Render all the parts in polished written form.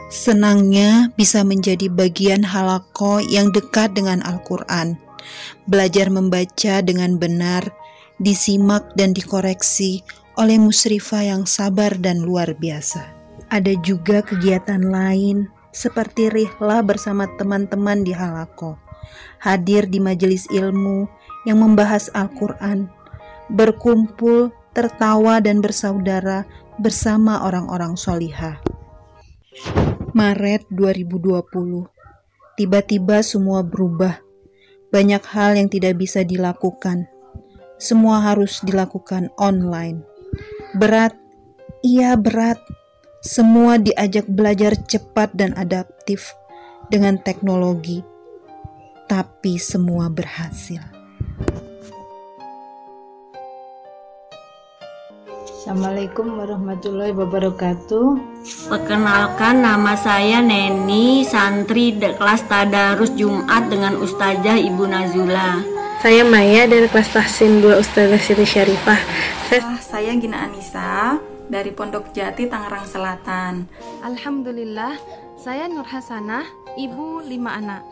Senangnya bisa menjadi bagian halaqah yang dekat dengan Al-Quran. Belajar membaca dengan benar, disimak dan dikoreksi oleh musyrifah yang sabar dan luar biasa. Ada juga kegiatan lain seperti rihlah bersama teman-teman di halaqah, hadir di majelis ilmu yang membahas Al-Quran, berkumpul, tertawa dan bersaudara bersama orang-orang sholihah. Maret 2020, tiba-tiba semua berubah. Banyak hal yang tidak bisa dilakukan. Semua harus dilakukan online. Berat, iya berat. Semua diajak belajar cepat dan adaptif dengan teknologi. Tapi semua berhasil. Assalamualaikum warahmatullahi wabarakatuh. Perkenalkan, nama saya Neni, santri kelas Tadarus Jumat dengan Ustazah Ibu Nazula. Saya Maya dari kelas Tahsin 2 Ustazah Siti Syarifah. Saya Gina Anissa dari Pondok Jati, Tangerang Selatan. Alhamdulillah, saya Nur Hasanah, ibu 5 anak.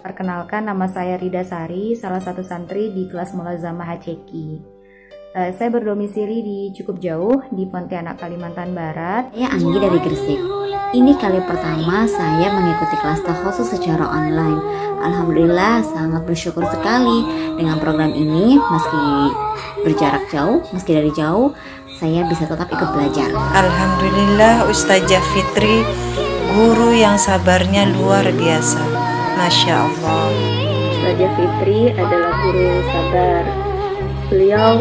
Perkenalkan, nama saya Rida Sari, salah satu santri di kelas Mulazamah HCQ. Saya berdomisili di cukup jauh di Pontianak, Kalimantan Barat. Saya Anggi dari Gresik. Ini kali pertama saya mengikuti kelas takhusus secara online. Alhamdulillah sangat bersyukur sekali dengan program ini. Meski berjarak jauh, meski dari jauh, saya bisa tetap ikut belajar. Alhamdulillah, Ustazah Fitri, guru yang sabarnya luar biasa. Masya Allah. Ustazah Fitri adalah guru yang sabar. Beliau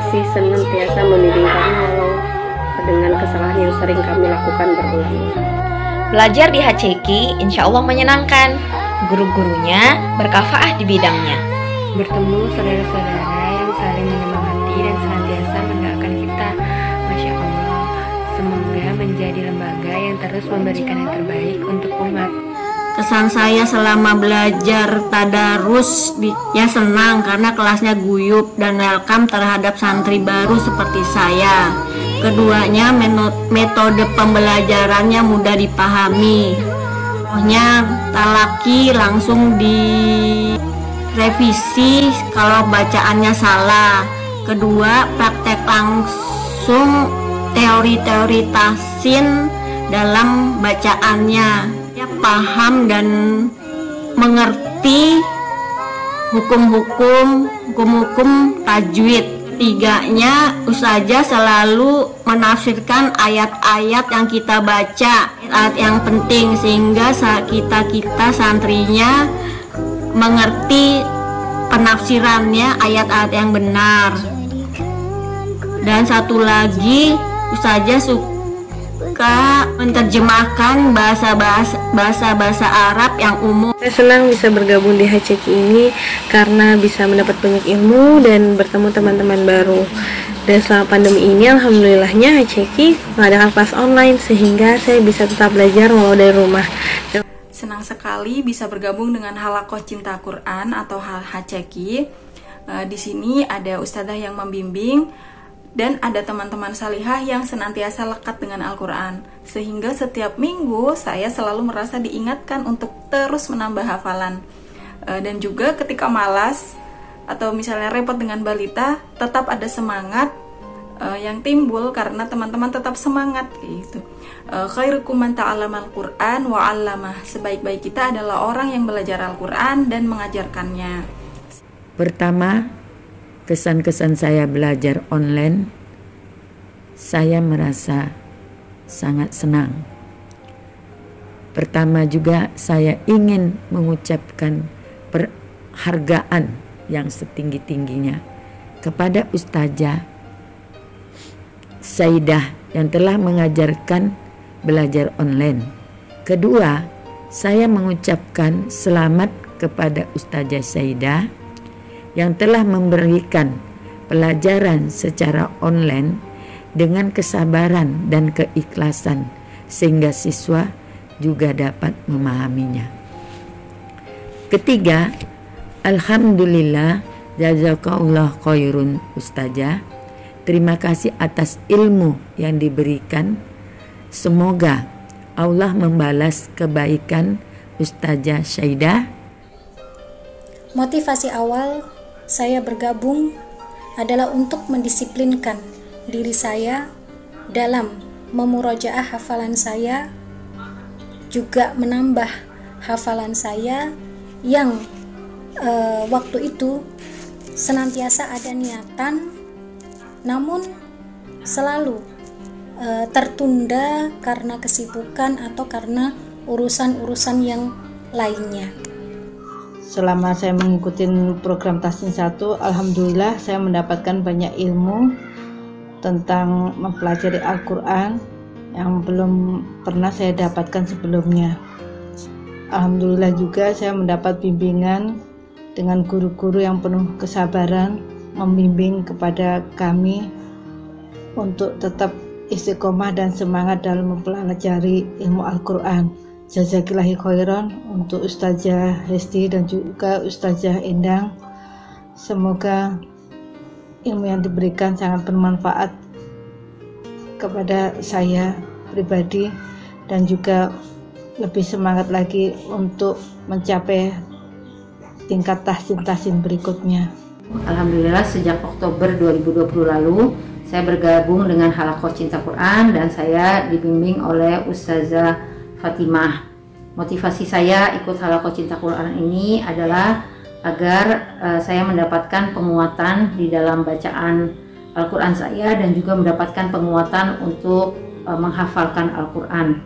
masih senantiasa membimbing kami walau dengan kesalahan yang sering kami lakukan berulang. Belajar di HCQ insya Allah menyenangkan. Guru-gurunya berkafaah di bidangnya. Bertemu saudara-saudara yang saling menyemangati dan senantiasa mendoakan kita. Masya Allah, semoga menjadi lembaga yang terus memberikan yang terbaik untuk umat. Kesan saya selama belajar tadarus ya senang karena kelasnya guyup dan welcome terhadap santri baru seperti saya. Keduanya metode pembelajarannya mudah dipahami. Contohnya talaki langsung direvisi kalau bacaannya salah. Kedua, praktek langsung teori-teori tahsin dalam bacaannya. Paham dan mengerti hukum-hukum tajwid. Ketiganya, Ustazah selalu menafsirkan ayat-ayat yang kita baca, ayat yang penting sehingga kita santrinya mengerti penafsirannya ayat-ayat yang benar. Dan satu lagi, Ustazah suka menerjemahkan bahasa-bahasa Arab yang umum. Saya senang bisa bergabung di HCQ ini karena bisa mendapat banyak ilmu dan bertemu teman-teman baru. Dan selama pandemi ini alhamdulillahnya HCQ mengadakan kelas online sehingga saya bisa tetap belajar walau dari rumah. Senang sekali bisa bergabung dengan Halaqah Cinta Quran atau HCQ. Di sini ada ustazah yang membimbing dan ada teman-teman salihah yang senantiasa lekat dengan Al-Quran. Sehingga setiap minggu saya selalu merasa diingatkan untuk terus menambah hafalan. Dan juga ketika malas atau misalnya repot dengan balita, tetap ada semangat yang timbul karena teman-teman tetap semangat gitu. Khairukum man ta'allama al-Quran wa 'allamah. Sebaik-baik kita adalah orang yang belajar Al-Quran dan mengajarkannya. Pertama, kesan-kesan saya belajar online, saya merasa sangat senang. Pertama juga saya ingin mengucapkan penghargaan yang setinggi-tingginya kepada Ustazah Saidah yang telah mengajarkan belajar online. Kedua, saya mengucapkan selamat kepada Ustazah Saidah yang telah memberikan pelajaran secara online dengan kesabaran dan keikhlasan sehingga siswa juga dapat memahaminya. Ketiga, alhamdulillah, jazakallah khairun Ustazah. Terima kasih atas ilmu yang diberikan. Semoga Allah membalas kebaikan Ustazah Syaidah? Motivasi awal saya bergabung adalah untuk mendisiplinkan diri saya dalam memurojaah hafalan saya, juga menambah hafalan saya yang waktu itu senantiasa ada niatan, namun selalu tertunda karena kesibukan atau karena urusan-urusan yang lainnya. Selama saya mengikuti program Tahsin 1, alhamdulillah saya mendapatkan banyak ilmu tentang mempelajari Al-Quran yang belum pernah saya dapatkan sebelumnya. Alhamdulillah juga saya mendapat bimbingan dengan guru-guru yang penuh kesabaran, membimbing kepada kami untuk tetap istiqomah dan semangat dalam mempelajari ilmu Al-Quran. Jazakillahi khairan untuk Ustazah Hesti dan juga Ustazah Endang. Semoga ilmu yang diberikan sangat bermanfaat kepada saya pribadi dan juga lebih semangat lagi untuk mencapai tingkat tahsin berikutnya. Alhamdulillah sejak Oktober 2020 lalu saya bergabung dengan Halaqah Cinta Quran dan saya dibimbing oleh Ustazah Fatimah. Motivasi saya ikut Halaqah Cinta Quran ini adalah agar saya mendapatkan penguatan di dalam bacaan Al-Quran saya dan juga mendapatkan penguatan untuk menghafalkan Al-Quran.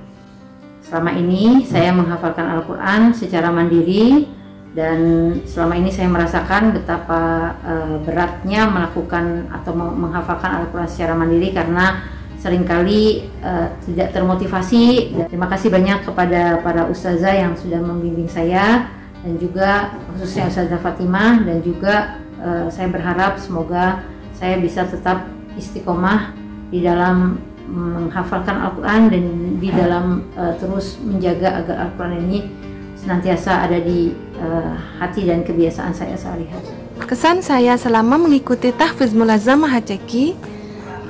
Selama ini saya menghafalkan Al-Quran secara mandiri dan selama ini saya merasakan betapa beratnya melakukan atau menghafalkan Al-Quran secara mandiri karena seringkali tidak termotivasi. Terima kasih banyak kepada para ustazah yang sudah membimbing saya dan juga khususnya Ustazah Fatimah, dan juga saya berharap semoga saya bisa tetap istiqomah di dalam menghafalkan Al-Quran dan di dalam terus menjaga agar Al-Quran ini senantiasa ada di hati dan kebiasaan saya sehari-hari. Kesan saya selama mengikuti Tahfiz Mulazamah HCQ,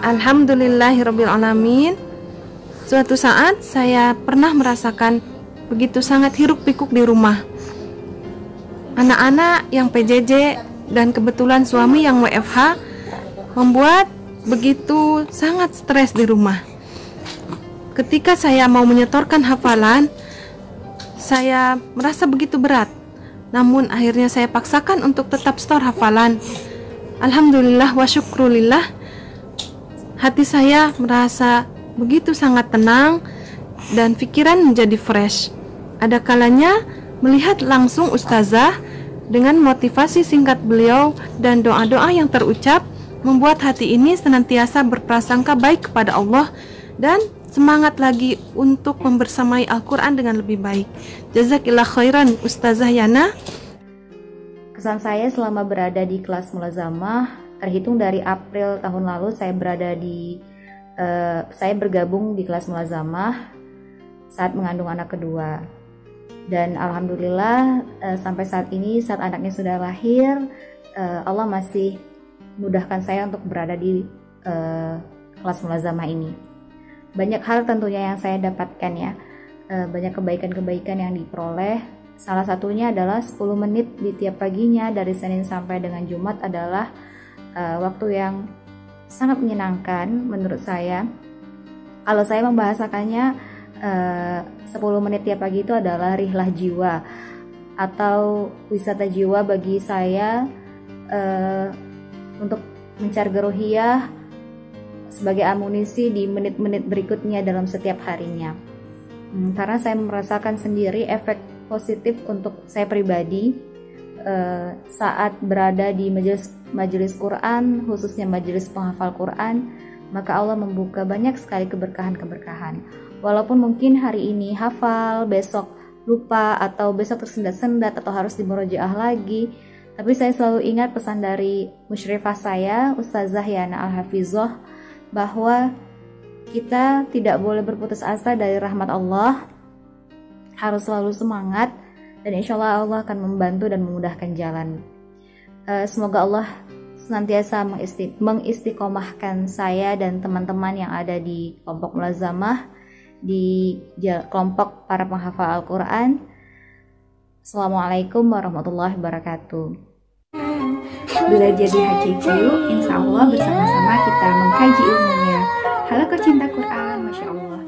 alhamdulillahirrabbilalamin, suatu saat saya pernah merasakan begitu sangat hiruk-pikuk di rumah. Anak-anak yang PJJ dan kebetulan suami yang WFH membuat begitu sangat stres di rumah. Ketika saya mau menyetorkan hafalan, saya merasa begitu berat. Namun akhirnya saya paksakan untuk tetap setor hafalan. Alhamdulillah wa syukrulillah, hati saya merasa begitu sangat tenang dan pikiran menjadi fresh. Ada kalanya melihat langsung ustazah dengan motivasi singkat beliau dan doa-doa yang terucap membuat hati ini senantiasa berprasangka baik kepada Allah dan semangat lagi untuk membersamai Al-Quran dengan lebih baik. Jazakillah khairan Ustazah Yana. Kesan saya selama berada di kelas mulazamah, terhitung dari April tahun lalu saya bergabung di kelas mulazamah saat mengandung anak kedua. Dan alhamdulillah sampai saat ini, saat anaknya sudah lahir, Allah masih mudahkan saya untuk berada di kelas mulazamah ini. Banyak hal tentunya yang saya dapatkan ya, banyak kebaikan-kebaikan yang diperoleh. Salah satunya adalah 10 menit di tiap paginya dari Senin sampai dengan Jumat adalah waktu yang sangat menyenangkan menurut saya. Kalau saya membahasakannya 10 menit tiap pagi itu adalah rihlah jiwa atau wisata jiwa bagi saya untuk mencari ruhiyah sebagai amunisi di menit-menit berikutnya dalam setiap harinya. Karena saya merasakan sendiri efek positif untuk saya pribadi saat berada di majelis Quran, khususnya majelis penghafal Quran, maka Allah membuka banyak sekali keberkahan-keberkahan. Walaupun mungkin hari ini hafal, besok lupa atau besok tersendat-sendat atau harus dimurojaah lagi, tapi saya selalu ingat pesan dari musyrifah saya, Ustazah Yana Al-Hafizah, bahwa kita tidak boleh berputus asa dari rahmat Allah, harus selalu semangat, dan insya Allah Allah akan membantu dan memudahkan jalan. Semoga Allah senantiasa mengistiqomahkan saya dan teman-teman yang ada di kelompok mulazamah di kelompok para penghafal Al-Quran. Assalamualaikum warahmatullahi wabarakatuh. Belajar di HCQ, insya Allah bersama-sama kita mengkaji ilmunya. Halaqah Cinta Quran, Masya Allah.